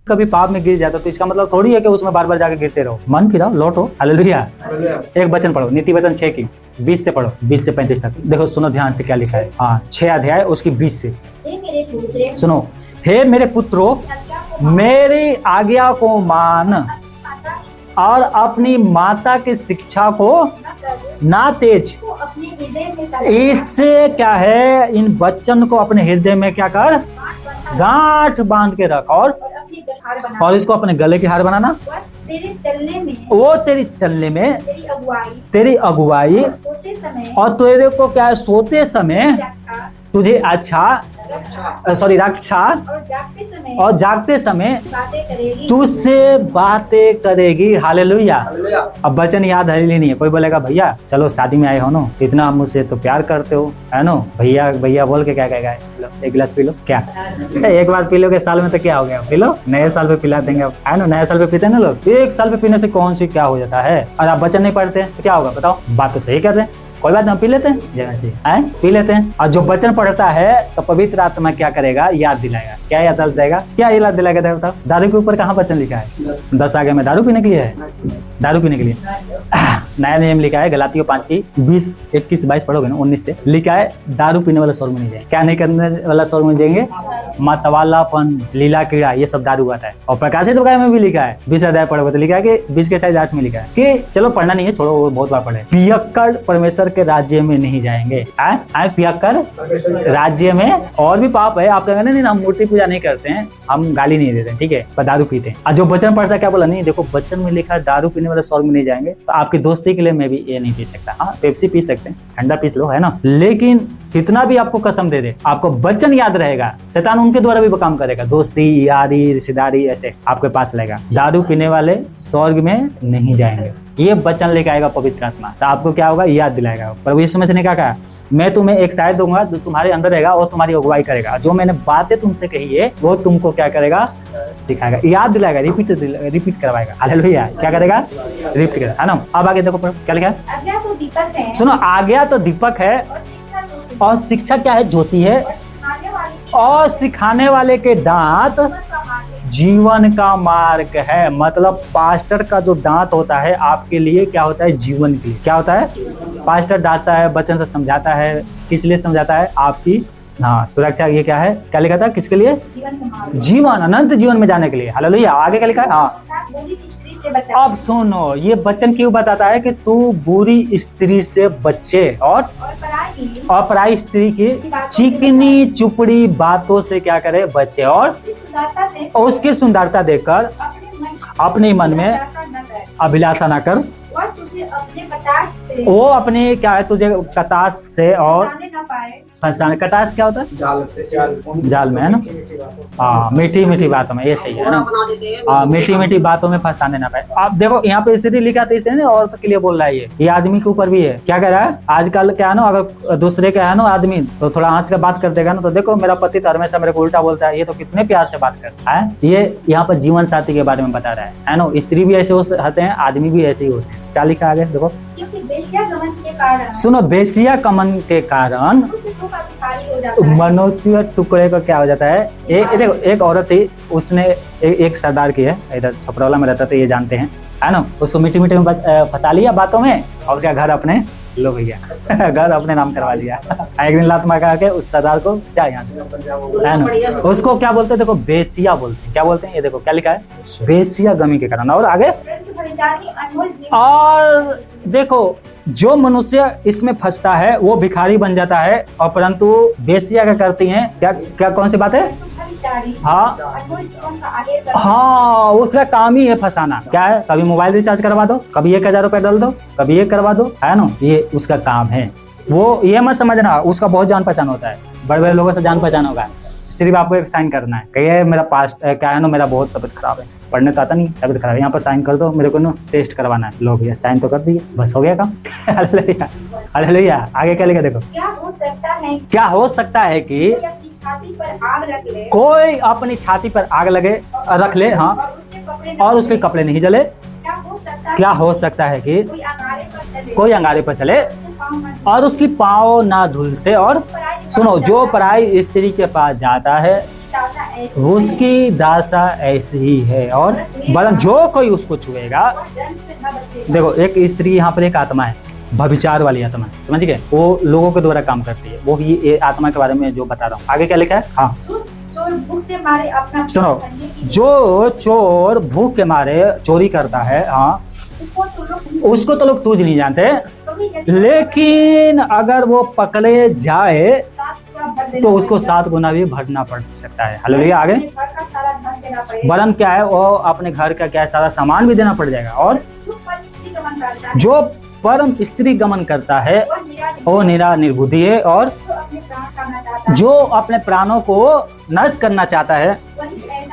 कभी पाप में गिर जाता तो इसका मतलब थोड़ी है कि उसमें बार बार जाके गिरते रहो, मन फिराओ, लौटो। हालेलुया। एक वचन पढ़ो, नीति वचन 6 की 20 से पढ़ो, 20 से 35 तक। देखो सुनो ध्यान से क्या लिखा है। हाँ 6 अध्याय उसकी 20 से सुनो। हे मेरे पुत्रों, मेरी आज्ञा को मान और अपनी माता की शिक्षा को ना तेज। इससे क्या है, इन वचन को अपने हृदय में क्या कर, गांठ बांध के रख, और इसको अपने गले के हार बनाना। वो तेरी चलने में तेरी अगुवाई और तेरे को क्या है, सोते समय तुझे अच्छा रक्षा और जागते समय तुझसे बातें करेगी। हालेलुया। अब वचन याद है नहीं है। कोई बोलेगा भैया चलो शादी में आए हो ना, इतना मुझसे तो प्यार करते हो है ना, भैया भैया बोल के क्या कहेगा, एक गिलास पी लो। क्या एक बार पी लोगे साल में तो क्या हो गया, पी लो, नए साल पे पिला देंगे है ना। नए साल पे पीते हैं ना लोग, एक साल पे पीने से कौन सी क्या हो जाता है। और आप वचन नहीं पढ़ते तो क्या होगा बताओ। बात तो सही कर रहे हैं, कोई बात नहीं, पी लेते हैं जगह से पी लेते हैं। और जो वचन पढ़ता है तो पवित्र आत्मा क्या करेगा, याद दिलाएगा। क्या याद दिलाएगा, क्या याद दिलाएगा बताओ। दारू के ऊपर कहाँ वचन लिखा है, 10 आगे में दारू पीने के लिए है, दारू पीने के लिए नया नियम लिखा है गलातियों 5 की 20 21 22 पढ़ोगे ना 19 से लिखा है, दारू पीने वाला स्वर्ग में नहीं जाएंगे। क्या नहीं करने वाला स्वर्ग में जाएंगे, मतवालापन, लीला क्रीड़ा, ये सब दारू आता है। और प्रकाशित वाक्य में भी लिखा है 20 अध्याय पढ़ोगे तो लिखा है कि 20 के साइज 8 में लिखा है कि चलो पढ़ना नहीं है, छोड़ो, वो बहुत बार पढ़े। पियक्कड़ परमेश्वर के राज्य में नहीं जाएंगे। पियक्कड़ राज्य में। और भी पाप है, आप कहेंगे नहीं हम मूर्ति पूजा नहीं करते हैं, हम गाली नहीं देते, ठीक है, पर दारू पीते हैं। और जो वचन पढ़ता है क्या बोला, नहीं देखो वचन में लिखा है दारू पीने वाले स्वर्ग में नहीं जाएंगे। तो आपकी दोस्ती के लिए मैं भी ये नहीं पी सकता। हाँ पेप्सी पी सकते हैं, ठंडा पी लो है ना, लेकिन कितना भी आपको कसम दे दे, आपको वचन याद रहेगा, शैतान उनके द्वारा भी काम करेगा। दोस्ती यारी रिश्तेदारी ऐसे आपके पास रहेगा। दारू पीने वाले स्वर्ग में नहीं जाएंगे, ये वचन लेके आएगा पवित्र आत्मा। तो आपको क्या होगा, याद दिलाएगा। प्रभु यीशु मसीह ने क्या कहा, मैं तुम्हें एक शायद दूंगा जो तुम्हारे अंदर रहेगा और तुम्हारी अगुवाई करेगा। जो मैंने बातें तुमसे कही है वो तुमको क्या करेगा, सिखाएगा, याद दिलाएगा, रिपीट करवाएगा। हालेलुया। क्या करेगा, रिपीट करेगा, है ना। अब आगे देखो क्या लिखा है, सुनो। आज्ञा तो दीपक है और शिक्षा क्या है, ज्योति है, और सिखाने वाले के दांत जीवन का मार्ग है। मतलब पास्टर का जो दांत होता है आपके लिए क्या होता है, जीवन के लिए। क्या होता है, पास्टर डांटता है, वचन से समझाता है, किस लिए समझाता है, आपकी सुरक्षा। ये क्या है, क्या लिखा था, किसके लिए, जीवन, अनंत जीवन में जाने के लिए। हालेलुया। आगे क्या लिखा है, हाँ अब सुनो, ये वचन क्यों बताता है कि तू बुरी स्त्री से बचे और पराई स्त्री की चिकनी चुपड़ी बातों से क्या करे, बचे, और उसकी सुंदरता देखकर अपने मन में अभिलाषा न कर। वो अपने क्या है, तुझे कटास से और फंसाने। कटास क्या होता है, जाल में है ना। हाँ मीठी मीठी बातों में, ये सही है ना। हाँ मीठी मीठी बातों में फंसाने ना पाए। आप देखो यहाँ पे स्थिति लिखा तो इसलिए औरत के लिए बोल रहा है, ये आदमी के ऊपर भी है। क्या कह रहा है, आजकल क्या है ना, अगर दूसरे का है ना आदमी तो थोड़ा हंस के बात कर देगा ना, तो देखो मेरा पति तो हमेशा मेरे को उल्टा बोलता है, ये तो कितने प्यार से बात करता है। ये यहाँ पर जीवन साथी के बारे में बता रहा है ना। स्त्री भी ऐसे होते हैं, आदमी भी ऐसे ही होते हैं। क्या लिखा आगे देखो, सुनो। बेसिया कमन के कारण मनुष्य टुकड़े को क्या हो जाता है। देखो एक औरत थी, उसने एक सरदार की है, इधर छपरौला में रहता था, ये जानते हैं है ना। उसको मीठी मीठी में फंसा लिया बातों में, और उसका घर अपने लो भैया घर अपने नाम करवा लिया। एक दिन लात मार के उस सरदार को जा यहाँ से, है ना। उसको क्या बोलते हैं, देखो बेसिया बोलते हैं। क्या बोलते हैं, ये देखो क्या लिखा है, बेसिया गमी के कारण। और आगे, और देखो जो मनुष्य इसमें फंसता है वो भिखारी बन जाता है, और परंतु बेसिया क्या करती हैं, क्या कौन सी बात है, हाँ उसका काम ही है फंसाना। क्या है, कभी मोबाइल रिचार्ज करवा दो, कभी 1000 रुपए डाल दो, कभी ये करवा दो, है ना। ये उसका काम है। वो ये मत समझना उसका बहुत जान पहचान होता है, बड़े बड़े लोगों से जान पहचान होगा। सिर्फ आपको एक साइन करना है, कहिए मेरा पास्ट क्या है ना, मेरा बहुत तबीयत खराब है, पढ़ने तो आता नहीं, तबीयत खराब है, यहाँ पर साइन कर दो, मेरे को ना टेस्ट करवाना है। लो भैया साइन तो कर दिए, बस हो गया काम। हालेलुया। आगे क्या लिखा देखो, क्या हो सकता है कि कोई अपनी छाती पर आग रख ले, हाँ, और उसके कपड़े नहीं जले। क्या हो सकता है कि कोई अंगारे पर चले और उसकी पाँव ना धुल से। और सुनो, जो पराई स्त्री के पास जाता है उसकी दासा ऐसी ही है। और वरन जो कोई उसको छुएगा, देखो एक स्त्री यहाँ पर एक आत्मा है, भविचार वाली आत्मा, समझ गए, वो लोगों के द्वारा काम करती है, वो ही ये आत्मा के बारे में जो बता रहा हूँ। आगे क्या लिखा है? हाँ चोर भूख के मारे अपना सुनो, जो चोर भूख के मारे चोरी करता है, हाँ उसको तो लोग तूझ नहीं जानते, लेकिन अगर वो पकड़े जाए तो उसको 7 गुना भी भरना पड़ सकता है। हालेलुया। आगे वरन क्या है, वो अपने घर का क्या है, सारा सामान भी देना पड़ जाएगा। और जो परम स्त्री गमन करता है वो निर्बुद्धि है, और जो अपने प्राणों को नष्ट करना चाहता है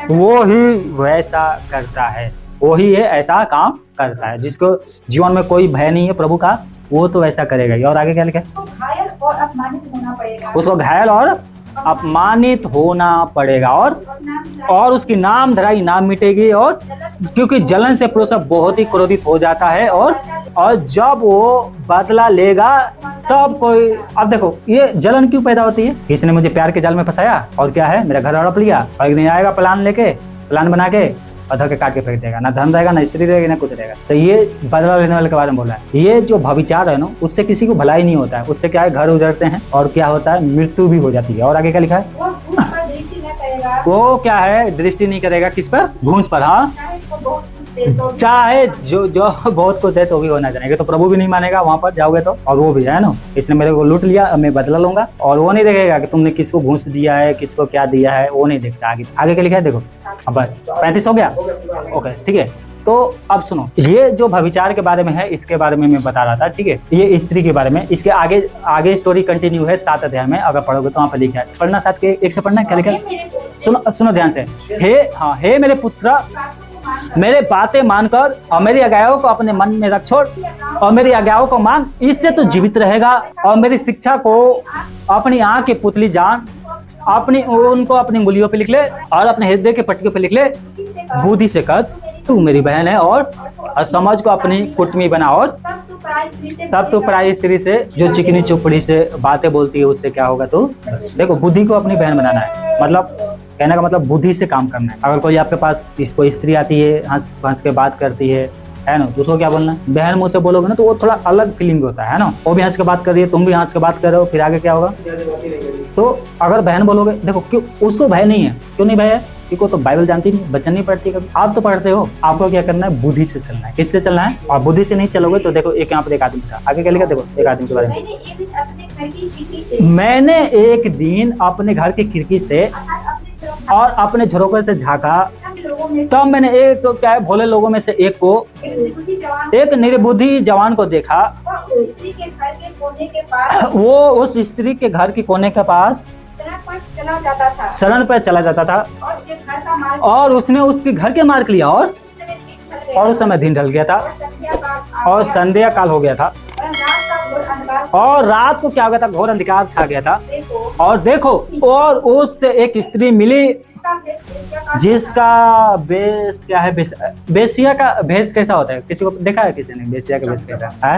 वो ही वैसा करता है, वो ही है ऐसा काम करता है। जिसको जीवन में कोई भय नहीं है प्रभु का, वो तो ऐसा करेगा ही। और आगे क्या लिखा है? उसको घायल और अपमानित होना पड़ेगा, उसको घायल और अपमानित होना पड़ेगा, और उसकी नाम धराई ना मिटेगी। और क्योंकि जलन से पुरुष बहुत ही क्रोधित हो जाता है, और जब वो बदला लेगा तब कोई, अब देखो ये जलन क्यों पैदा होती है? किसी ने मुझे प्यार के जाल में फंसाया और क्या है, मेरा घर हड़प लिया, और एक दिन आएगा प्लान बना के अधर के काट के फेंक देगा, ना धन रहेगा, ना स्त्री रहेगी, ना कुछ रहेगा। तो ये बदला लेने वाले के बारे में बोला है। ये जो भविचार है ना, उससे किसी को भलाई नहीं होता है, उससे क्या है, घर उजड़ते हैं, और क्या होता है, मृत्यु भी हो जाती है। और आगे क्या लिखा है? वो क्या है, दृष्टि नहीं करेगा किस पर? घूंस पर। हाँ चाहे जो बहुत कुछ दे तो भी होना चाहिए, तो प्रभु भी नहीं मानेगा वहां पर जाओगे तो, और वो भी है ना, इसने मेरे को लूट लिया, मैं बदला लूंगा, और वो नहीं देखेगा कि तुमने किसको घूस दिया है, किसको क्या दिया है, वो नहीं देखता। आगे क्या लिखा है देखो, अब बस 35 हो गया, ओके ठीक है। तो अब सुनो, ये जो भविचार के बारे में है, इसके बारे में मैं बता रहा था, ठीक है, ये स्त्री के बारे में। इसके आगे स्टोरी कंटिन्यू है 7 अध्याय में, अगर पढ़ोगे तो वहाँ पर लिखा है, पढ़ना 7 के 1 से पढ़ना। क्या लिखा है? सुनो ध्यान से। हे मेरे पुत्र, मेरे बातें मानकर और मेरी आज्ञाओं को अपने मन में रख छोड़, और मेरी आज्ञाओं को मान, इससे तो जीवित रहेगा। और मेरी शिक्षा को अपनी आँख की पुतली जान, उनको अपनी उंगलियों पे लिख ले, और अपने हृदय के पट्टियों पे लिख ले। बुद्धि से कर, तू मेरी बहन है, और समझ को अपनी कुटुंबी बना। और तब तो पराई स्त्री से, जो चिकनी चुपड़ी से बातें बोलती है, उससे क्या होगा? तो देखो, बुद्धि को अपनी बहन बनाना है, मतलब कहने का मतलब बुद्धि से काम करना है। अगर कोई आपके पास कोई स्त्री आती है, हंस के बात करती है ना, तो उसको क्या बोलना है? बहन मुँह से बोलोगे ना, तो वो थोड़ा अलग फीलिंग होता है ना। वो भी हंस के बात कर रही है, तुम भी हंस के बात कर रहे हो, फिर आगे क्या होगा? तो अगर बहन बोलोगे, देखो क्यों उसको भय नहीं है, क्यों नहीं भय है? क्योंकि तो बाइबल जानती नहीं, बच्चन नहीं पढ़ती कभी। आप तो पढ़ते हो, आपको क्या करना है? बुद्धि से चलना है। किससे चलना है? और बुद्धि से नहीं चलोगे तो देखो, एक यहाँ पर एक आदमी था, आगे क्या लिखा देखो, एक आदमी के बारे में। मैंने एक दिन अपने घर की खिड़की से और अपने झरोखे से झाँका, तब मैंने एक तो क्या है, भोले लोगों में से एक एक निर्बुद्धि जवान को देखा। वो उस स्त्री के घर के कोने के पास शरण पर चला जाता था, और उसने उसके घर के मार्ग लिया, और उस समय दिन ढल गया था, और संध्या काल हो गया था, और रात को क्या हो गया था? घोर अंधकार छा गया था। और देखो, और उससे एक स्त्री मिली जिसका भेष क्या है? बेसिया का भेष कैसा होता है? किसी को देखा है? किसी ने बेसिया का भेष कैसा है?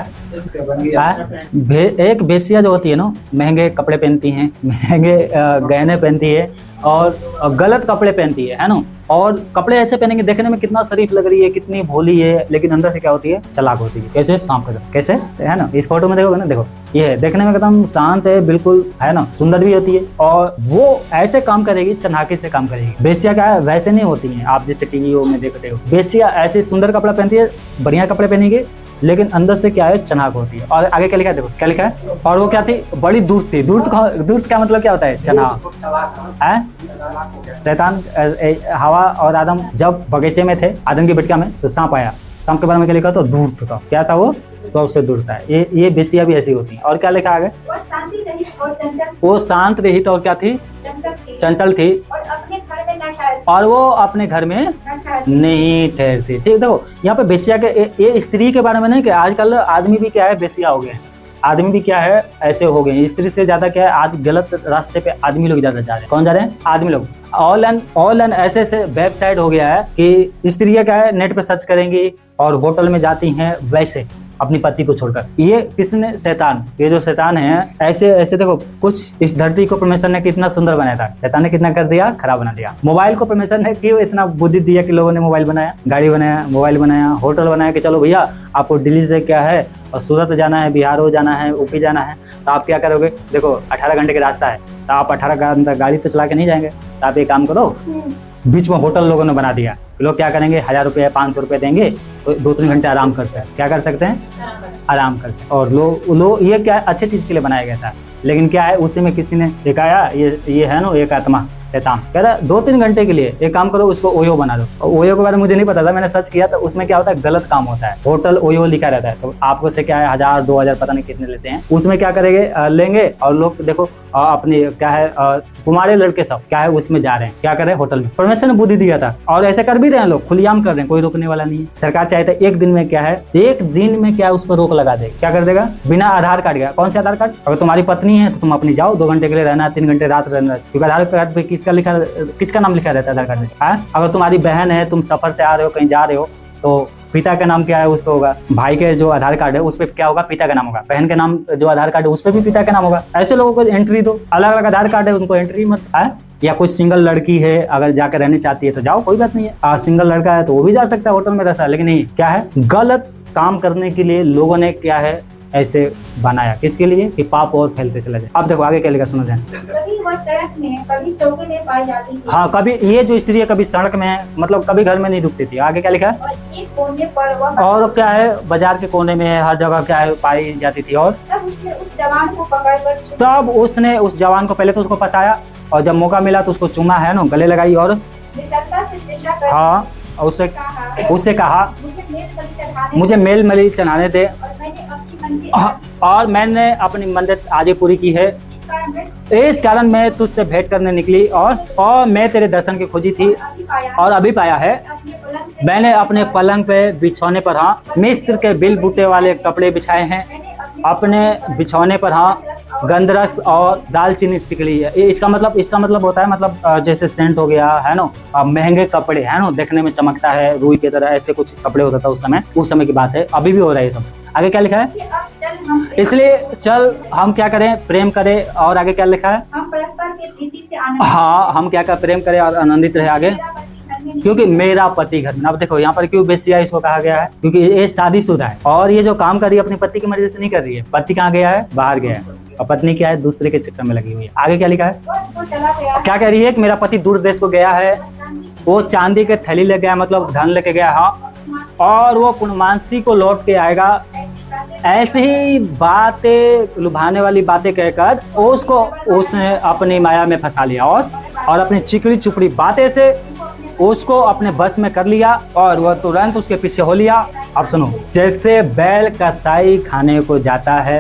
एक बेसिया जो होती है ना, महंगे कपड़े पहनती हैं, महंगे गहने पहनती है, और गलत कपड़े पहनती है ना, और कपड़े ऐसे पहनेंगे, देखने में कितना शरीफ लग रही है, कितनी भोली है, लेकिन अंदर से क्या होती है? चालाक होती है। कैसे? सांप का कैसे है ना, इस फोटो में देखोगे ना, देखो ये है, देखने में एकदम शांत है, बिल्कुल है ना, सुंदर भी होती है, और वो ऐसे काम करेगी, चनाके से काम करेगी। बेसिया क्या है? वैसे नहीं होती है आप जैसे टीवी में देखते हो। बेसिया ऐसे सुंदर कपड़ा पहनती है, बढ़िया कपड़े पहनेगी, लेकिन अंदर से क्या है? चनाक होती है। और आगे क्या लिखा है देखो, क्या लिखा है? और वो क्या थी? बड़ी दूर थी। दूर का मतलब क्या होता है? चनाक है। शैतान हवा और आदम जब बगीचे में थे, आदम की बिटिया में, तो सांप आया। सांप के बारे में क्या लिखा? तो दूर था। क्या था वो? सबसे दूर था। ये बेसिया भी ऐसी होती है। और क्या लिखा आगे? वो शांत रहित और क्या थी? चंचल थी, और वो अपने घर में नहीं ठहरती। ठीक, देखो यहाँ पे बेसिया के ये स्त्री के बारे में नहीं, कि आजकल आदमी भी क्या है? बेसिया हो गए। आदमी भी क्या है? ऐसे हो गए। स्त्री से ज्यादा क्या है? आज गलत रास्ते पे आदमी लोग ज्यादा जा रहे हैं। कौन जा रहे हैं? आदमी लोग। ऑनलाइन ऐसे वेबसाइट हो गया है कि स्त्रियां क्या है? नेट पे सर्च करेंगी और होटल में जाती हैं, वैसे अपनी पति को छोड़कर। ये किसने? शैतान। ये जो शैतान है, ऐसे ऐसे देखो, कुछ इस धरती को परमेश्वर ने कितना सुंदर बनाया था, शैतान ने कितना कर दिया, खराब बना दिया। मोबाइल को परमेश्वर ने क्यों इतना बुद्धि दिया कि लोगों ने मोबाइल बनाया, गाड़ी बनाया, मोबाइल बनाया, होटल बनाया कि चलो भैया आपको दिल्ली से क्या है और सूरत जाना है, बिहार जाना है, यूपी जाना है, तो आप क्या करोगे? देखो 18 घंटे का रास्ता है, तो आप 18 घंटे गाड़ी तो चला के नहीं जाएंगे, तो आप एक काम करो, बीच में होटल लोगों ने बना दिया। लोग क्या करेंगे? 1000 रुपये 500 रुपये देंगे तो 2-3 घंटे आराम कर सकते। क्या कर सकते हैं? आराम कर सकते। और लोग ये क्या अच्छी चीज के लिए बनाया गया था, लेकिन क्या है, उसी में किसी ने एक आया, ये है ना एक आत्मा शैतान, कह रहा 2-3 घंटे के लिए एक काम करो, उसको ओयो बना दो। ओयो के बारे में मुझे नहीं पता था, मैंने सर्च किया तो उसमें क्या होता है, गलत काम होता है। होटल ओयो लिखा रहता है, तो आपको से क्या है 1000-2000 पता नहीं कितने लेते हैं, उसमें क्या करेंगे, लेंगे और लोग देखो अपनी क्या है कुमारे लड़के सब क्या है उसमें जा रहे हैं, क्या कर रहे हैं, होटल में। परमेश्वर ने बुद्धि दिया था और ऐसे कर भी रहे हैं लोग, खुलेआम कर रहे हैं, कोई रोकने वाला नहीं है। सरकार चाहता है एक दिन में क्या है, एक दिन में क्या है उस पर रोक लगा दे। क्या कर देगा? बिना आधार कार्ड का। कौन से आधार कार्ड? अगर तुम्हारी पत्नी है तो तुम अपनी जाओ, 2 घंटे के लिए रहना, 3 घंटे रात रहना, क्योंकि आधार कार्ड पे किसका नाम लिखा रहता है आधार कार्ड में? अगर तुम्हारी बहन है, तुम सफर से आ रहे हो, कहीं जा रहे हो, तो पिता का नाम क्या है उस पर होगा। भाई के जो आधार कार्ड है उस पर क्या होगा? पिता का नाम होगा। बहन के नाम जो आधार कार्ड है उस पर भी पिता का नाम होगा। ऐसे लोगों को एंट्री दो। अलग अलग आधार कार्ड है उनको एंट्री मत है। या कोई सिंगल लड़की है अगर जाकर रहनी चाहती है तो जाओ, कोई बात नहीं है। सिंगल लड़का है तो वो भी जा सकता है होटल में रह सकता है, लेकिन नहीं, क्या है, गलत काम करने के लिए लोगों ने क्या है ऐसे बनाया। किसके लिए? कि पाप और फैलते चला जाए। अब देखो आगे क्या लिखा, सुनो ध्यान से। कभी वह सड़क में, कभी चौके में पाई जाती थी। हाँ, कभी ये जो स्त्री है कभी सड़क में, मतलब कभी घर में नहीं रुकती थी। आगे क्या लिखा है? और एक कोने पर वह, और क्या है, बाजार के कोने में हर जगह क्या है पाई जाती थी। और तब उसने उस जवान को पकड़कर तब उसने उस जवान को, पहले तो उसको फंसाया और जब मौका मिला तो उसको चूमा है ना, गले लगाई और निडरता से चिल्ला कर हाँ उससे कहा मुझे मेल मली मुझे मेल चढ़ाने चढ़ाने दे और मैंने अपनी मंदिर आगे पूरी की है। इस कारण मैं तुझसे भेंट करने निकली और मैं तेरे दर्शन की खोजी थी और अभी पाया है। मैंने अपने पलंग पे बिछौने पर हाँ मिस्र के बिल बूटे वाले कपड़े बिछाए हैं। अपने बिछौने पर हाँ गंधरस और दालचीनी सिकड़ी है। इसका मतलब होता है, मतलब जैसे सेंट हो गया है ना, महंगे कपड़े है ना, देखने में चमकता है रुई की तरह, ऐसे कुछ कपड़े होता था उस समय की बात है, अभी भी हो रहा है ये सब। आगे क्या लिखा है? इसलिए चल हम क्या करें, प्रेम करें। और आगे क्या लिखा है? हम परस्पर के प्रीति से आनंद, हाँ हम क्या कर प्रेम करें और आनंदित रहे। आगे क्योंकि मेरा पति घर में। अब देखो यहाँ पर क्यों बेसिया इसको कहा गया है, क्योंकि ये शादीशुदा है और ये जो काम कर रही है अपनी पति की मर्जी से नहीं कर रही है। पति कहाँ गया है? बाहर गया है और पत्नी क्या है? दूसरे के चक्कर में लगी हुई है। आगे क्या लिखा है? वो चला गया, क्या कह रही है कि मेरा पति दूर देश को गया है, वो चांदी के थैली ले गया, मतलब धन लेके गया हाँ, और वो पूर्णमासी को लौट के आएगा। ऐसी ही बातें, लुभाने वाली बातें कहकर उसने अपनी माया में फंसा लिया और अपनी चिकड़ी चुपड़ी बातें से उसको अपने बस में कर लिया और वह तुरंत उसके पीछे हो लिया। अब सुनो, जैसे बैल कसाई खाने को जाता है,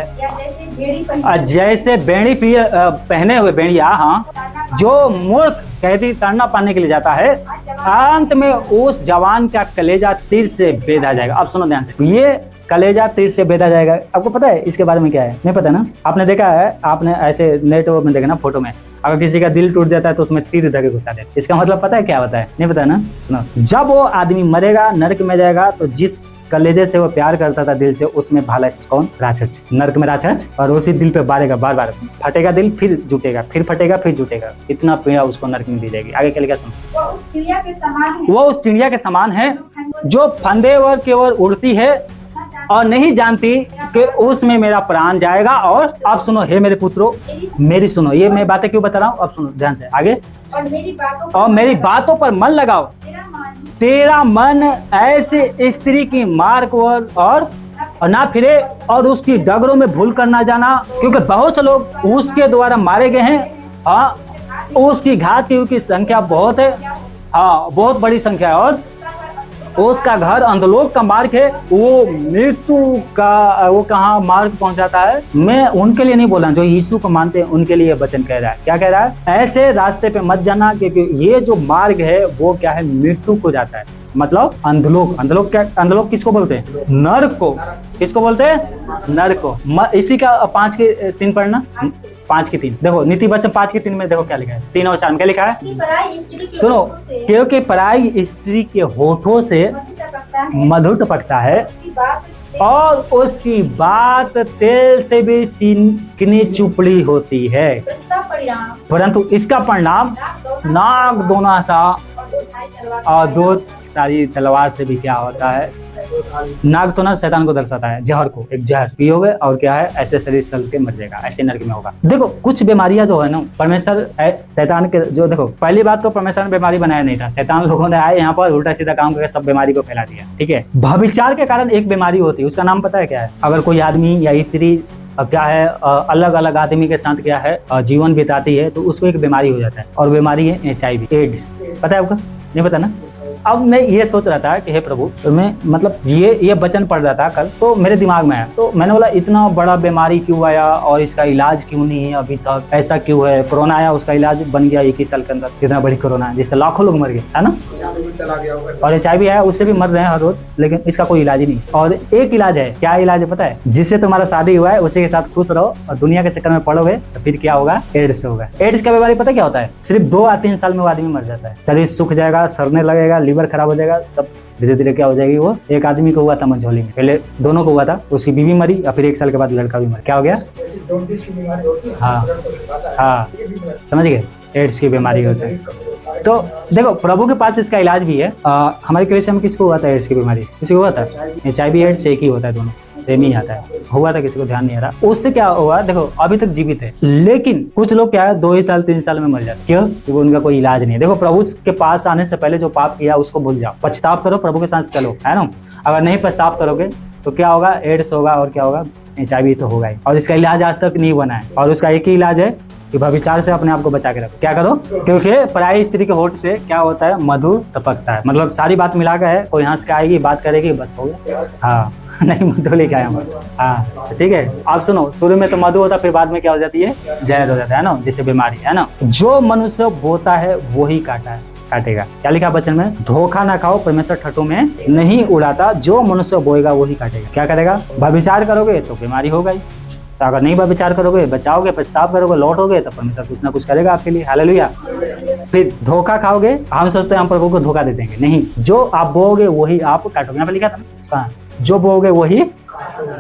जैसे बेड़ी पहने हुए बेड़िया हाँ जो मूर्ख कैदी तरना पाने के लिए जाता है, अंत में उस जवान का कलेजा तीर से बेधा जाएगा। अब सुनो ध्यान से, ये कलेजा तीर से बेधा जाएगा। आपको पता है इसके बारे में क्या है? नहीं पता ना? आपने देखा है, आपने ऐसे नेट में देखा ना, फोटो में अगर किसी का दिल टूट जाता है तो उसमें तीर धके घुसा देते। इसका मतलब पता है क्या होता है? नहीं पता ना? सुनो, जब वो आदमी मरेगा, नरक में जाएगा, तो जिस कलेजे से वो प्यार करता था दिल से, उसमें भाला कौन? राक्षस, नरक में राक्षस, और उसी दिल पे बारेगा, बार बार फटेगा दिल, फिर जुटेगा, फिर फटेगा, फिर जुटेगा, इतना पीड़ा उसको नरक में दी जाएगी। आगे क्या लिखा सुनो। वो उस चिड़िया के समान है जो फंदे वर की ओर उड़ती है और नहीं जानती कि उसमें मेरा प्राण जाएगा। और अब सुनो, हे मेरे पुत्रों, मेरी सुनो, ये मैं बातें क्यों बता रहा हूँ, अब सुनो ध्यान से आगे। और मेरी बातों पर मन लगाओ, तेरा मन ऐसे स्त्री की मार्ग और ना फिरे और उसकी डगरों में भूल कर ना जाना, क्योंकि बहुत से लोग उसके द्वारा मारे गए हैं। हाँ, उसकी घातियों की संख्या बहुत है, हाँ बहुत बड़ी संख्या है, और उसका घर अंधलोक का मार्ग है, वो मृत्यु का वो कहाँ मार्ग पहुंचाता है। मैं उनके लिए नहीं बोल रहा, जो यीशु को मानते हैं उनके लिए वचन कह रहा है। क्या कह रहा है? ऐसे रास्ते पे मत जाना, क्योंकि ये जो मार्ग है वो क्या है? मृत्यु को जाता है, मतलब अंधलोक। अंधलोक क्या? अंधलोक किसको बोलते हैं? नरक को। किसको बोलते हैं? नरक को। इसी का 5 के 3 पढ़ना, 5 की 3 देखो, नीति वचन 5 की 3 में देखो क्या लिखा है, 3 और 4 में क्या लिखा है? सुनो, क्योंकि पराई स्त्री के होठों से मधुर टपकता है और उसकी बात तेल से भी चिकनी चुपड़ी होती है, परंतु इसका परिणाम नाग दोना सा और दो तारी तलवार से भी क्या होता है। नाग तो ना शैतान को दर्शाता है, जहर को, एक जहर पियोगे और क्या है ऐसे शरीर सल के मर जाएगा, ऐसे नरक में होगा। देखो कुछ बीमारियां जो है ना परमेश्वर शैतान के जो, देखो पहली बात तो परमेश्वर ने बीमारी बनाया नहीं था, शैतान लोगों ने आए यहाँ पर उल्टा सीधा काम करके सब बीमारी को फैला दिया। ठीक है, व्यभिचार के कारण एक बीमारी होती है, उसका नाम पता है क्या है? अगर कोई आदमी या स्त्री क्या है अलग अलग आदमी के साथ क्या है जीवन बिताती है तो उसको एक बीमारी हो जाता है, और बीमारी है HIV एड्स। पता है आपको? नहीं पता ना? अब मैं ये सोच रहा था कि हे प्रभु, तो मैं मतलब ये वचन पढ़ रहा था कल, तो मेरे दिमाग में आया, तो मैंने बोला इतना बड़ा बीमारी क्यों आया और इसका इलाज क्यों नहीं है अभी तक, ऐसा क्यों है? कोरोना आया, उसका इलाज बन गया 21 साल के अंदर, कितना बड़ी कोरोना है जिससे लाखों लोग मर गए, है ना? और HIV आया, उससे भी मर रहे हैं हर रोज, लेकिन इसका कोई इलाज ही नहीं। और एक इलाज है, क्या इलाज है पता है? जिससे तुम्हारा शादी हुआ है उसी के साथ खुश रहो, और दुनिया के चक्कर में पड़ोगे तो फिर क्या होगा? एड्स होगा। एड्स का बीमारी पता क्या होता है? सिर्फ 2 या 3 साल में वो आदमी मर जाता है, शरीर सूख जाएगा, सड़ने लगेगा, लीवर खराब हो जाएगा, सब धीरे धीरे क्या हो जाएगी। वो एक आदमी को हुआ था मंझौली में, पहले दोनों को हुआ था, उसकी बीवी मरी और फिर 1 साल के बाद लड़का भी मर। क्या हो गया? हाँ, समझ गए? एड्स की बीमारी होती है। तो देखो प्रभु के पास इसका इलाज भी है। हमारे कलीसिया में किसको हुआ था एड्स की बीमारी? किसी को हुआ था? HIV एड्स एक ही होता है, दोनों सेम ही आता है। हुआ था, किसी को ध्यान नहीं आ रहा। उससे क्या हुआ? देखो अभी तक जीवित है, लेकिन कुछ लोग क्या है 2 ही साल 3 साल में मर जाते। क्यों? क्योंकि उनका कोई इलाज नहीं है। देखो प्रभु के पास आने से पहले जो पाप किया उसको भूल जाओ, पछताव करो, प्रभु के साथ चलो, है ना? अगर नहीं पछताव करोगे तो क्या होगा? एड्स होगा, और क्या होगा? HIV तो होगा ही। और इसका इलाज आज तक नहीं बना है, और उसका एक ही इलाज है कि व्यभिचार से अपने आप को बचा के रखो। क्या करो? क्योंकि पराई स्त्री के होठ से क्या होता है? मधु टपकता है। मतलब सारी बात मिला के है, कोई हंस के आएगी, बात करेगी, बस हो गया। हाँ नहीं, मधु लेके आया हम। हाँ ठीक है, आप सुनो, शुरू में तो मधु होता, फिर बाद में क्या हो जाती है? जहर हो जाता है ना, जैसे बीमारी, है ना? जो मनुष्य बोता है वो ही काटेगा। क्या लिखा वचन में? धोखा ना खाओ, परमेश्वर ठट्ठों में नहीं उड़ाता, जो मनुष्य बोएगा वो ही काटेगा। क्या करेगा? व्यभिचार करोगे तो बीमारी होगा ही, तो अगर नहीं व्यभिचार करोगे, बचाओगे, पछताव करोगे, लौटोगे, तो परमेश्वर कुछ ना कुछ करेगा आपके लिए। हालेलुया। फिर धोखा खाओगे, हम सोचते हैं हम प्रभु को धोखा दे देंगे, नहीं, जो आप बोओगे वही आप काटोगे। यहाँ पे लिखा था ना, जो बोओगे वही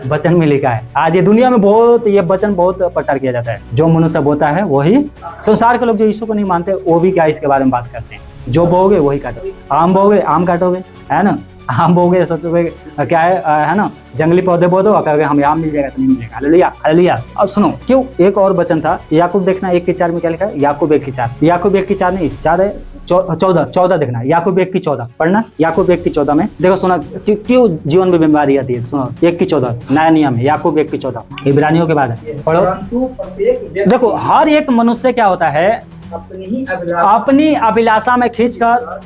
वचन में लिखा है। आज ये दुनिया में बहुत ये वचन बहुत प्रचार किया जाता है, जो मनुष्य बोता है वही। संसार के लोग जो यीशु को नहीं मानते वो भी क्या इसके बारे में बात करते हैं, जो बोओगे वही काटोगे। आम बोओगे आम काटोगे, है ना? आम बोओगे सोचोगे क्या है ना, जंगली पौधे बो दो, कहोगे हमें आम मिल जाएगा, तो नहीं मिलेगा। Hallelujah, hallelujah. अब सुनो, क्यों? एक और वचन था याकूब, देखना 1:4 में क्या लिखा है? याकूब 1:4, याकूब 1:4 नहीं 4 है, 14 देखना, याकूब 1:14 पढ़ना। याकूब 1:14 में देखो, सुना क्यों जीवन में बीमारी आती है? सुनो 1:14 नया नियम है, याकूब 1:14 इब्रानियों के बाद है, पढ़ो। देखो हर एक मनुष्य क्या होता है? अपनी अभिलाषा में खींचकर,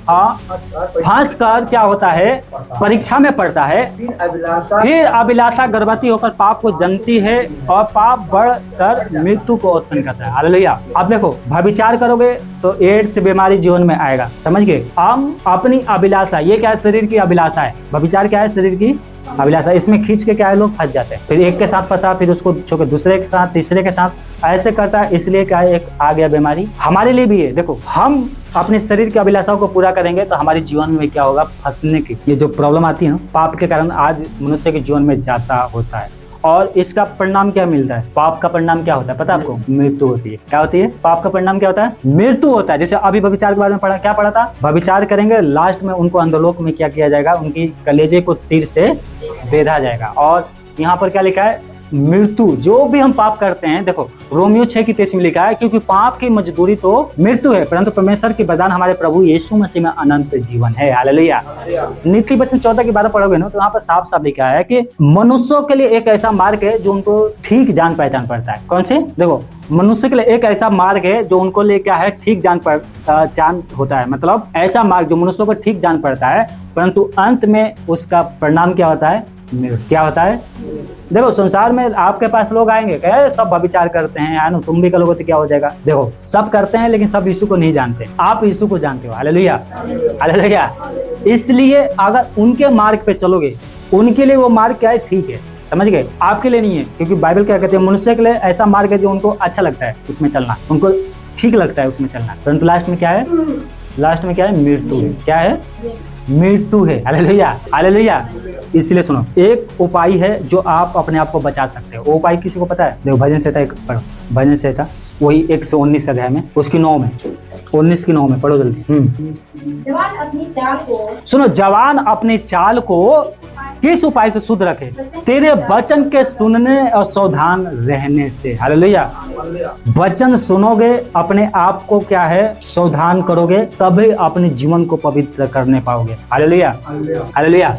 फंस कर क्या होता है? परीक्षा में पड़ता है। फिर अभिलाषा गर्भवती होकर पाप को जन्मती है, और पाप बढ़कर मृत्यु को उत्पन्न करता है। हालेलुया। अब देखो, व्यभिचार करोगे तो एड्स बीमारी जीवन में आएगा, समझ गए? हम अपनी अभिलाषा, ये क्या है? शरीर की अभिलाषा है। व्यभिचार क्या है? शरीर की अभिलाषा। इसमें खींच के क्या है? लोग फंस जाते हैं, फिर एक के साथ फंसा, फिर उसको छोड़ के दूसरे के साथ, तीसरे के साथ, ऐसे करता है। इसलिए क्या है? एक आ गया बीमारी, हमारे लिए भी है। देखो हम अपने शरीर की अभिलाषाओं को पूरा करेंगे तो हमारे जीवन में क्या होगा? फंसने की ये जो प्रॉब्लम आती है ना, पाप के कारण आज मनुष्य के जीवन में ज्यादा होता है। और इसका परिणाम क्या मिलता है? पाप का परिणाम क्या होता है पता है आपको? मृत्यु होती है। क्या होती है? पाप का परिणाम क्या होता है? मृत्यु होता है। जैसे अभी व्यभिचार के बारे में पढ़ा, क्या पढ़ा था? व्यभिचार करेंगे, लास्ट में उनको अंधलोक में क्या किया जाएगा? उनकी कलेजे को तीर से बेधा जाएगा। और यहाँ पर क्या लिखा है? मृत्यु। जो भी हम पाप करते हैं, देखो रोमियो 6:23 में लिखा है, क्योंकि पाप की मजदूरी तो मृत्यु है, परंतु परमेश्वर की वरदान हमारे प्रभु यीशु मसीह में अनंत जीवन है। हालेलुया। नीति वचन 14 की बात पढ़ोगे ना, तो यहाँ पर साफ साफ लिखा है कि मनुष्यों के लिए एक ऐसा मार्ग है जो उनको ठीक जान पहचान पड़ता है। कौन से? देखो, मनुष्य के लिए एक ऐसा मार्ग है जो उनको लिए क्या है? ठीक जान पहचान होता है। मतलब ऐसा मार्ग जो मनुष्यों को ठीक जान पड़ता है, परंतु अंत में उसका परिणाम क्या होता है? क्या होता है? देखो संसार में आपके पास लोग आएंगे, कहे सब व्यभिचार करते हैं, है ना? तुम भी करोगे तो क्या हो जाएगा? देखो सब करते हैं, लेकिन सब यीशु को नहीं जानते। आप यीशु को जानते हो। Hallelujah, hallelujah. इसलिए अगर उनके मार्ग पे चलोगे, उनके लिए वो मार्ग क्या है? ठीक है, समझ गए? आपके लिए नहीं है, क्योंकि बाइबल क्या कहते हैं? मनुष्य के लिए ऐसा मार्ग है जो उनको अच्छा लगता है उसमें चलना, उनको ठीक लगता है उसमें चलना, परंतु लास्ट में क्या है? लास्ट में क्या है? मृत्यु। क्या है? मृत्यु है। Hallelujah, hallelujah. इसलिए सुनो, एक उपाय है जो आप अपने आप को बचा सकते हो। वो उपाय किसी को पता है? देखो भजन संहिता एक पढ़ो, भजन संहिता वही 119 अध्याय में, उसकी 9 में, 19 की 9 में पढ़ो जल्दी। जवान अपनी चाल को, सुनो, जवान अपनी चाल को किस उपाय से शुद्ध रखे? तेरे वचन के सुनने और सावधान रहने से। हालेलुया। वचन सुनोगे, अपने आप को क्या है सावधान करोगे, तभी अपने जीवन को पवित्र करने पाओगे। Hallelujah, hallelujah.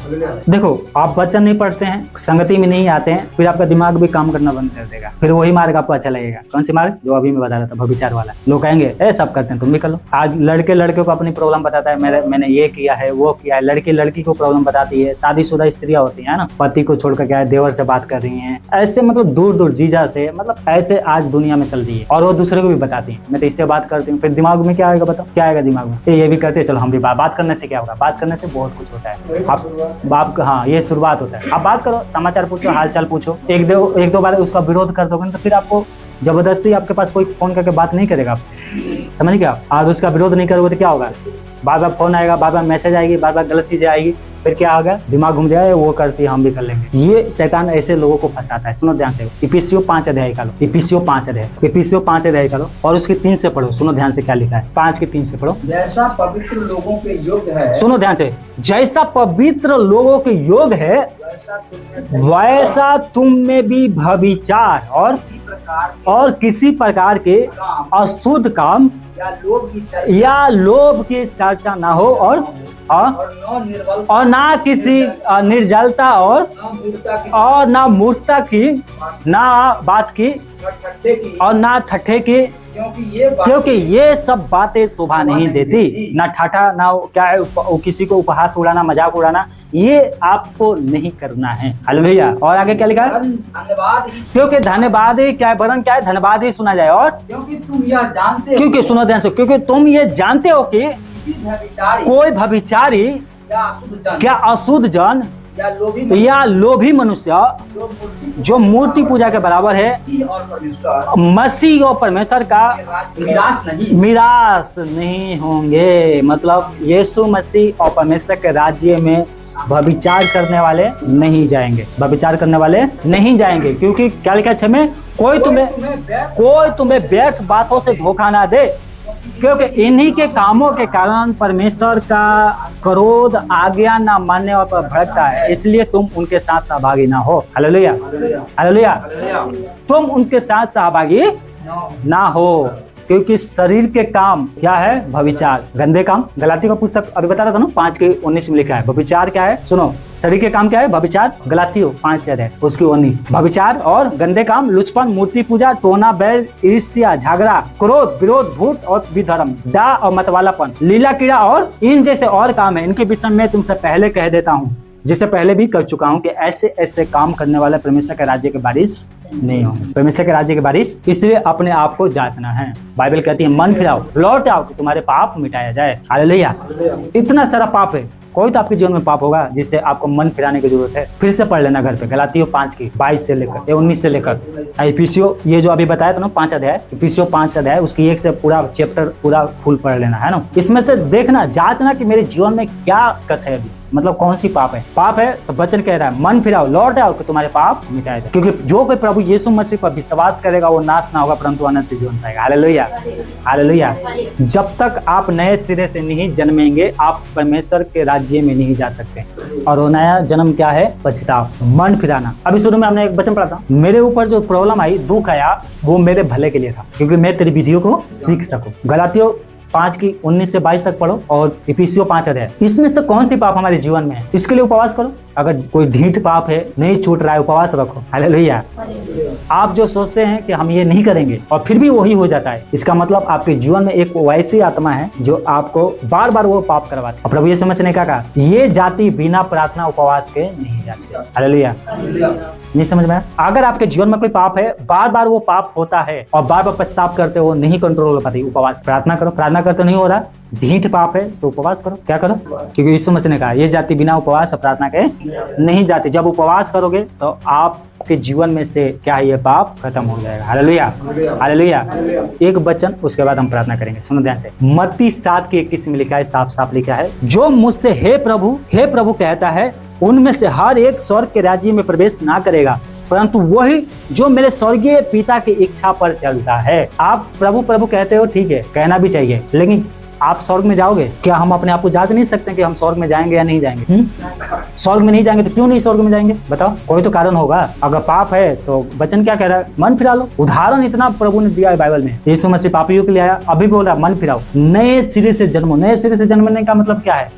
देखो, आप वचन नहीं पढ़ते हैं, संगति में नहीं आते हैं, फिर आपका दिमाग भी काम करना बंद कर देगा, फिर वही मार्ग आपको अच्छा लगेगा। कौन सी मार्ग? जो अभी मैं बता रहा था, व्यभिचार वाला। लोग कहेंगे ए सब करते हैं, तुम भी कर लो। आज लड़के को अपनी प्रॉब्लम बताता है, मैंने ये किया है, वो किया है। लड़की को प्रॉब्लम बताती है। शादीशुदा स्त्रियां होती है ना, पति को छोड़कर क्या है देवर से बात कर रही हैं, ऐसे मतलब दूर जीजा से, मतलब ऐसे आज दुनिया में चल रही है। और वो दूसरे को भी बताती है, मैं तो इससे बात करती हूँ। फिर दिमाग में क्या आएगा बताओ? क्या आएगा दिमाग में? ये भी करते हैं, चलो हम भी बात करने से क्या होगा? बात करने से बहुत कुछ होता है। आप बाप, हाँ ये शुरुआत होता है। आप बात करो, समाचार पूछो, हाल चाल पूछो, एक दो बार उसका विरोध कर दोगे तो फिर आपको जबरदस्ती आपके पास कोई फोन करके बात नहीं करेगा आपसे, समझ गया? और उसका विरोध नहीं करोगे तो क्या होगा? बार बार फोन आएगा, बार बार मैसेज आएगी, बार बार गलत चीजें आएगी, फिर क्या होगा? दिमाग घूम जाए, वो करती है हम भी कर लेंगे। ये शैतान ऐसे लोगों को फंसाता है। सुनो ध्यान से, इफिसियों 5 अध्याय का लो, इफिसियों 5 अध्याय का लो और उसके 3 से पढ़ो। सुनो ध्यान से क्या लिखा है, 5 के 3 से पढ़ो। जैसा पवित्र लोगों के योग है, सुनो ध्यान से, जैसा पवित्र लोगों के योग है वैसा तुम में भी व्यभिचार और किसी प्रकार के अशुद्ध काम या लोभ की चर्चा ना हो, और ना किसी निर्जलता और ना मूर्खता की, ना बात की और ना ठट्ठे की, क्योंकि ये सब बातें शोभा नहीं देती। ना ठाठा, ना क्या है किसी को उपहास उड़ाना, मजाक उड़ाना, ये आपको नहीं करना है। हालेलुया। और आगे क्या लिखा है? क्योंकि धन्यवाद ही क्या है, वरन क्या है? धन्यवाद ही सुना जाए। और क्योंकि तुम यह जानते हो, क्योंकि सुनो ध्यान से, क्योंकि तुम ये जानते हो कि कोई व्यभिचारी क्या अशुद्ध जन या लोभी मनुष्य जो मूर्ति पूजा के बराबर है, मसीह और परमेश्वर का मिरास नहीं होंगे। मतलब यीशु मसीह और परमेश्वर के राज्य में व्यभिचार करने वाले नहीं जाएंगे, व्यभिचार करने वाले नहीं जाएंगे। क्योंकि क्या लिखा है में, कोई तुम्हें व्यर्थ बातों से धोखा ना दे, क्योंकि इन्हीं के कामों के कारण परमेश्वर का क्रोध आज्ञा ना मानने और पर भड़कता है। इसलिए तुम उनके साथ सहभागी ना हो। Hallelujah, hallelujah. तुम उनके साथ सहभागी ना हो, क्योंकि शरीर के काम क्या है? व्यभिचार, गंदे काम। गलातियों का पुस्तक अभी बता रहा था ना, 5 के 19 में लिखा है व्यभिचार क्या है। सुनो, शरीर के काम क्या है? व्यभिचार। गलातियों 5 अध्याय उसकी 19। व्यभिचार और गंदे काम, लुचपन, मूर्ति पूजा, टोना बैल, ईर्ष्या, झगड़ा, क्रोध, विरोध, भूत और विधर्म, डा और मतवालापन, लीला कीड़ा और इन जैसे और काम है। इनके विषय में तुमसे पहले कह देता हूँ, जिससे पहले भी कर चुका हूँ, कि ऐसे ऐसे काम करने वाले परमेश्वर के राज्य के वारिस नहीं होंगे, परमेश्वर के राज्य के वारिस। इसलिए अपने आप को जांचना है। बाइबल कहती है मन फिराओ, लौट आओ कि तुम्हारे पाप मिटाया जाए। हालेलुया। इतना सारा पाप है, कोई तो आपके जीवन में पाप होगा जिससे आपको मन फिराने की जरूरत है। फिर से पढ़ लेना घर पे, गलातियों 5 की 22 से लेकर 19 से लेकर इफिसियों, ये जो अभी बताया था ना 5 अध्याय, इफिसियों 5 अध्याय उसकी 1 से पूरा चैप्टर पूरा फुल पढ़ लेना है ना। इसमें से देखना, जांचना कि मेरे जीवन में क्या कथ है अभी, मतलब कौन सी पाप है। पाप है तो वचन कह रहा है मन फिराओ, लौट आओ कि तुम्हारे पाप मिटाए जाए। क्योंकि जो कोई प्रभु यीशु मसीह पर विश्वास करेगा वो नाश ना होगा परंतु अनंत जीवन पाएगा। Hallelujah, hallelujah. जब तक आप नए सिरे से नहीं जन्मेंगे आप परमेश्वर के राज्य में नहीं जा सकते। और वो नया जन्म क्या है? पछताव, मन फिराना। अभी शुरू में हमने एक वचन पढ़ा था, मेरे ऊपर जो प्रॉब्लम आई, दुख आया, वो मेरे भले के लिए था, क्योंकि मैं तेरी विधियों को सीख सकूं। गलातियों 5 की 19 से 22 तक पढ़ो और इफिसियों 5 अध्याय। इसमें से कौन सी पाप हमारे जीवन में है, इसके लिए उपवास करो। अगर कोई ढीठ पाप है, नहीं छूट रहा है, उपवास रखो। हालेलुया। आप जो सोचते हैं कि हम ये नहीं करेंगे और फिर भी वही हो जाता है, इसका मतलब आपके जीवन में एक वैसी आत्मा है जो आपको बार बार वो पाप करवाती है। प्रभु यीशु मसीह ने क्या कहा? ये जाति बिना प्रार्थना उपवास के नहीं जाती। हालेलुया। नहीं समझ में? अगर आपके जीवन में कोई पाप है, बार बार वो पाप होता है और बार बार पश्चाताप करते हो, नहीं कंट्रोल हो पाती, उपवास प्रार्थना करो। प्रार्थना करते नहीं हो रहा, ढीठ पाप है तो उपवास करो। क्या करो? क्योंकि यीशु मसीह ने कहा ये जाति बिना उपवास और प्रार्थना के नहीं जाती। जब उपवास करोगे तो आप आपके जीवन में से क्या है, ये पाप खत्म हो जाएगा। Hallelujah, hallelujah. एक वचन, उसके बाद हम प्रार्थना करेंगे। सुनो ध्यान से, मत्ती 7:21 में लिखा है, साफ साफ लिखा है, जो मुझसे हे प्रभु कहता है, उनमें से हर एक स्वर्ग के राज्य में प्रवेश ना करेगा, परंतु वही जो मेरे स्वर्गीय पिता की इच्छा पर चलता है। आप प्रभु प्रभु कहते हो, ठीक है, कहना भी चाहिए, लेकिन आप स्वर्ग में जाओगे क्या? हम अपने आप को जांच नहीं सकते कि हम स्वर्ग में जाएंगे या नहीं जाएंगे? स्वर्ग में नहीं जाएंगे तो क्यों नहीं स्वर्ग में जाएंगे? बताओ, कोई तो कारण होगा। अगर पाप है तो वचन क्या कह रहा है? मन फिरा लो। उदाहरण इतना प्रभु ने दिया है बाइबल में। यीशु मसीह पापियों के लिए आया, अभी बोल रहा मन फिराओ, नए सिरे से जन्मो। नए सिरे से जन्मने का मतलब क्या है?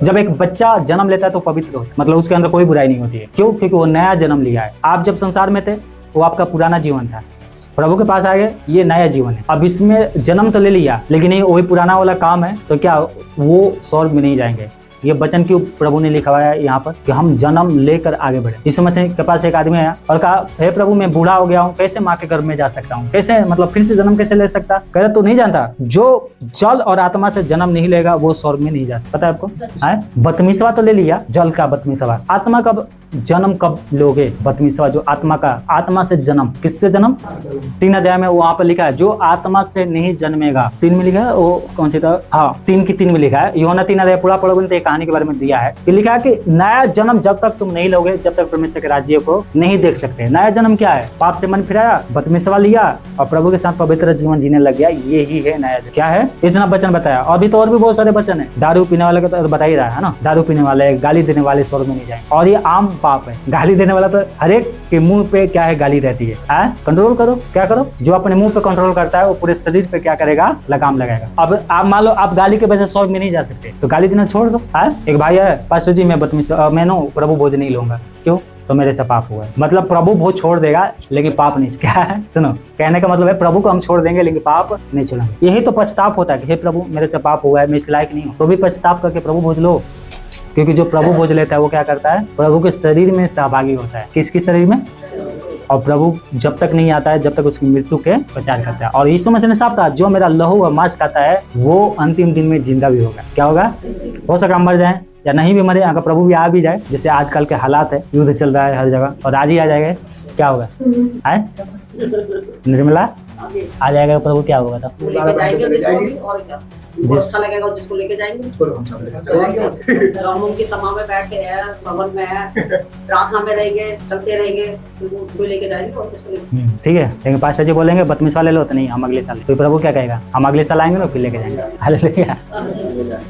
जब एक बच्चा जन्म लेता है तो पवित्र होता है, मतलब उसके अंदर कोई बुराई नहीं होती है। क्यों? क्योंकि वो नया जन्म लिया है। आप जब संसार में थे वो आपका पुराना जीवन था, प्रभु के पास आ गए, ये नया जीवन है। अब इसमें जन्म तो ले लिया, लेकिन ये वही पुराना वाला काम है, तो क्या वो स्वर्ग में नहीं जाएंगे? ये वचन क्यों प्रभु ने लिखा हुआ है यहाँ पर कि हम जन्म लेकर आगे बढ़े। यीशु मसीह के पास एक आदमी आया और कहा, हे प्रभु, मैं बूढ़ा हो गया हूँ, कैसे माँ के गर्भ में जा सकता हूँ? कैसे, मतलब फिर से जन्म कैसे ले सकता? कह रहा तू नहीं जानता, जो जल और आत्मा से जन्म नहीं लेगा वो स्वर्ग में नहीं जा सकता। पता है आपको? बपतिस्मा तो ले लिया, जल का बपतिस्मा, आत्मा का जन्म कब लोगे? बपतिस्मा जो आत्मा का, आत्मा से जन्म, किससे जन्म? 3 अध्याय में वहां पर लिखा है, जो आत्मा से नहीं जन्मेगा। 3 में लिखा है, वो कौन सी था? हाँ, 3 में लिखा है। यूहन्ना 3 अध्याय पूरा पढ़ोगे तो कहानी के बारे में दिया है कि लिखा है कि नया जन्म जब तक तुम नहीं लोगे, जब तक परमेश्वर के राज्य को नहीं देख सकते। नया जन्म क्या है? पाप से मन फिराया, बपतिस्मा लिया और प्रभु के साथ पवित्र जीवन जीने लग गया, ये ही है नया जन्म। क्या है? इतना वचन बताया। अभी तो और भी बहुत सारे वचन है। दारू पीने वाले का तो बता ही रहा है ना, दारू पीने वाले, गाली देने वाले स्वर्ग में नहीं जाएंगे। और ये आम पाप है, गाली देने वाला तो हर एक के मुंह पे क्या है? गाली रहती है। कंट्रोल करो, क्या करो? जो अपने मुंह पे कंट्रोल करता है वो पूरे शरीर पे क्या करेगा? लगाम लगाएगा। अब आप मान लो आप गाली के वजह से स्वर्ग में नहीं जा सकते, तो गाली देना छोड़ दो। एक भाई है, पास्टर जी मैं प्रभु भोज नहीं लूंगा, क्यों? तो मेरे से पाप हुआ है। मतलब प्रभु भोज छोड़ देगा लेकिन पाप नहीं। क्या है? सुनो, कहने का मतलब है प्रभु को हम छोड़ देंगे लेकिन पाप नहीं छोड़ेंगे। यही तो पछताप होता है कि हे प्रभु, मेरे से पाप हुआ है, मैं इस लायक नहीं हूँ। तो भी पछताप करके प्रभु भोज लो, क्योंकि जो प्रभु भोज लेता है वो क्या करता है? प्रभु के शरीर में सहभागी होता है। किसकी शरीर में? और प्रभु जब तक नहीं आता है जब तक उसकी मृत्यु के प्रचार करता है। और यीशु मसीह ने साफ कहा, जो मेरा लहू और मांस खाता है वो अंतिम दिन में जिंदा भी होगा। क्या होगा? हो सका मर जाए या नहीं भी मरे, अगर प्रभु भी आ भी जाए, जैसे आजकल के हालात है, युद्ध चल रहा है हर जगह, और आज ही आ जाएगा, क्या होगा? निर्मला आ जाएगा प्रभु, क्या होगा? तब अच्छा लगेगा जिसको लेके जाएंगे, हम उनकी सभा में बैठे हैं, भवन में है, प्रार्थना में रहेंगे, चलते रहेंगे, उनको लेके जाएंगे और किसको लेके। ठीक है, लेकिन पास्टर जी बोलेंगे बपतिस्मा ले लो, तो नहीं, हम अगले साल। तो प्रभु क्या कहेगा? हम अगले साल आएंगे ना, फिर लेके जाएंगे। हालेलुया।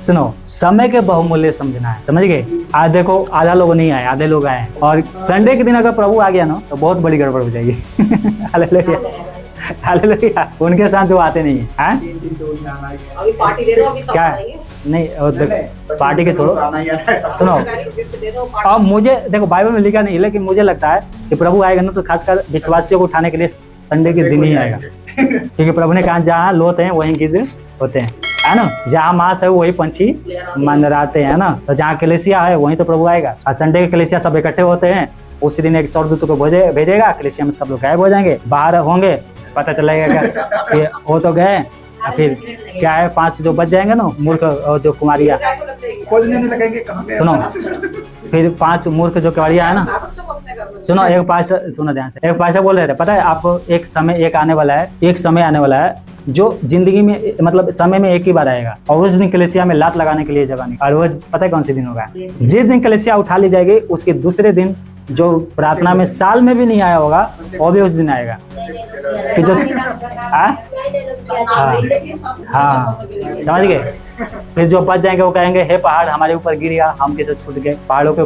सुनो, समय के बहुमूल्य समझना है, समझ गए? आज देखो, आधा लोग नहीं आए, आधे लोग आए, और संडे के दिन अगर प्रभु आ गया ना तो बहुत बड़ी गड़बड़ हो जाएगी। Hallelujah, hallelujah. उनके साथ जो आते नहीं है, अभी पार्टी दे दो, अभी सब क्या नहीं, पार्टी के छोड़ो, सुनो। अब मुझे देखो, बाइबल में लिखा नहीं, लेकिन मुझे लगता है कि प्रभु आएगा ना तो खासकर विश्वासियों को उठाने के लिए संडे के दिन ही आएगा, क्योंकि प्रभु ने कहा जहाँ लोथ हैं वहीं गिद्ध होते हैं, है ना? जहाँ मांस है वही पंछी मंडराते हैं ना। तो जहाँ कलीसिया है वहीं तो प्रभु आएगा। और संडे के कलीसिया सब इकट्ठे होते हैं, उसी दिन एक स्वर्गदूत को भेजेगा, कलीसिया में सब लोग गायब हो जाएंगे, बाहर होंगे, पता चलेगा कि वो तो गए। फिर क्या है, 5 जो बच जाएंगे ना मूर्ख और जो कुमारियाँ, सुनो, फिर 5 मूर्ख जो कुमारियाँ है ना, सुनो, एक पास्टर, सुनो ध्यान से, एक पास्टर बोल रहे थे, पता है आपको, एक समय आने वाला है जो जिंदगी में, मतलब समय में एक ही बार आएगा, और उस दिन कलीसिया में लात लगाने के लिए जगह नहीं। और वो पता है कौन सी दिन होगा? जिस दिन कलीसिया उठा ली जाएगी उसके दूसरे दिन जो प्रार्थना में साल में भी नहीं आया होगा वो भी उस दिन आएगा। कि जो हाँ, समझ गए? फिर जो बच जाएंगे वो कहेंगे, हे पहाड़ हमारे ऊपर गिर गया, हम कैसे छूट गए? पहाड़ों के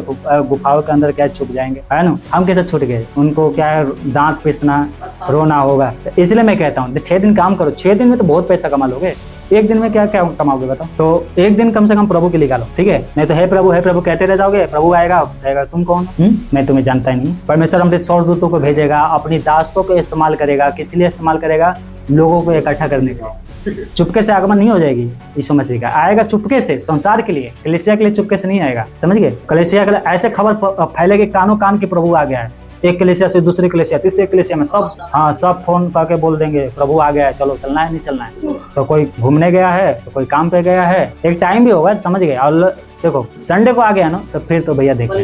गुफाओं के अंदर क्या छुप जाएंगे, है ना? हम कैसे छूट गए? उनको क्या है, दांत पीसना, रोना होगा। तो इसलिए मैं कहता हूँ 6 दिन काम करो। 6 दिन में तो बहुत पैसा कमा लोगे, एक दिन में क्या क्या कमाओगे बताओ? तो एक दिन कम से कम प्रभु के लिए निकालो, ठीक है? नहीं तो हे प्रभु कहते रह जाओगे, प्रभु आएगा, तुम कौन? मैं तुम्हें जानता ही नहीं। परमेश्वर हमसे स्वर्गदूतों को भेजेगा, अपनी दासों को इस्तेमाल करेगा। किस लिए इस्तेमाल करेगा? लोगों को इकट्ठा करने के लिए। चुपके से आगमन नहीं हो जाएगी यीशु मसीह का, आएगा चुपके से, संसार के लिए, कलीसिया के लिए चुपके से नहीं आएगा, समझ गए? कलीसिया के लिए ऐसे खबर फैलेगी कानों कान की प्रभु आ गया है। एक कलीसिया से दूसरी कलीसिया, तीसरे कलीसिया में सब फोन करके बोल देंगे प्रभु आ गया है, चलो चलना है नहीं चलना है। तो कोई घूमने गया है, तो कोई काम पे गया है, एक टाइम भी होगा, समझ गए? और देखो संडे को आ गया ना तो फिर तो भैया देखो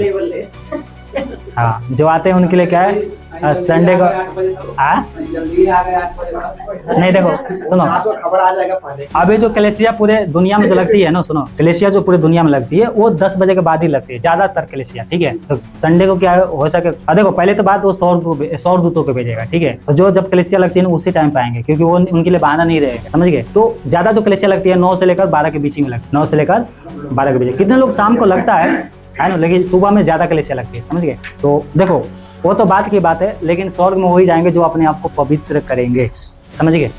हाँ, जो आते हैं उनके लिए क्या है, संडे को जल्दी आ गए 8 बजे। नहीं देखो सुनो, खबर आ जाएगा पहले। अभी जो कलेसिया पूरे दुनिया में जो लगती है ना, सुनो, कलेसिया जो पूरे दुनिया में लगती है वो 10 बजे के बाद ही लगती है ज्यादातर कलेसिया, ठीक है। तो संडे को क्या हो सके, देखो पहले तो बात वो 100 दूतों को भेजेगा, ठीक है। तो जो जब कलेसिया लगती है ना उसी टाइम पे आएंगे, क्योंकि वो उनके लिए बहाना नहीं रहेगा, समझ गए। तो ज्यादा जो कलेसिया लगती है 9 से लेकर 12 के बीच में लगती है, 9 से लेकर 12 के बीच। कितने लोग शाम को लगता है ना, लेकिन सुबह में ज्यादा कलेसिया लगती है, समझ गए। तो देखो वो तो बात की बात है, लेकिन स्वर्ग में वही जाएंगे जो अपने आप को पवित्र करेंगे, समझ गए।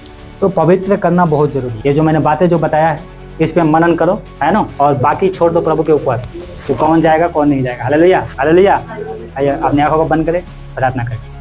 तो पवित्र करना बहुत जरूरी है। ये जो मैंने बातें जो बताया है इस पे मनन करो, है ना, और बाकी छोड़ दो प्रभु के ऊपर, तो कौन जाएगा कौन नहीं जाएगा। Hallelujah, hallelujah. आइए अपनी आंखों को बंद करें, प्रार्थना करें।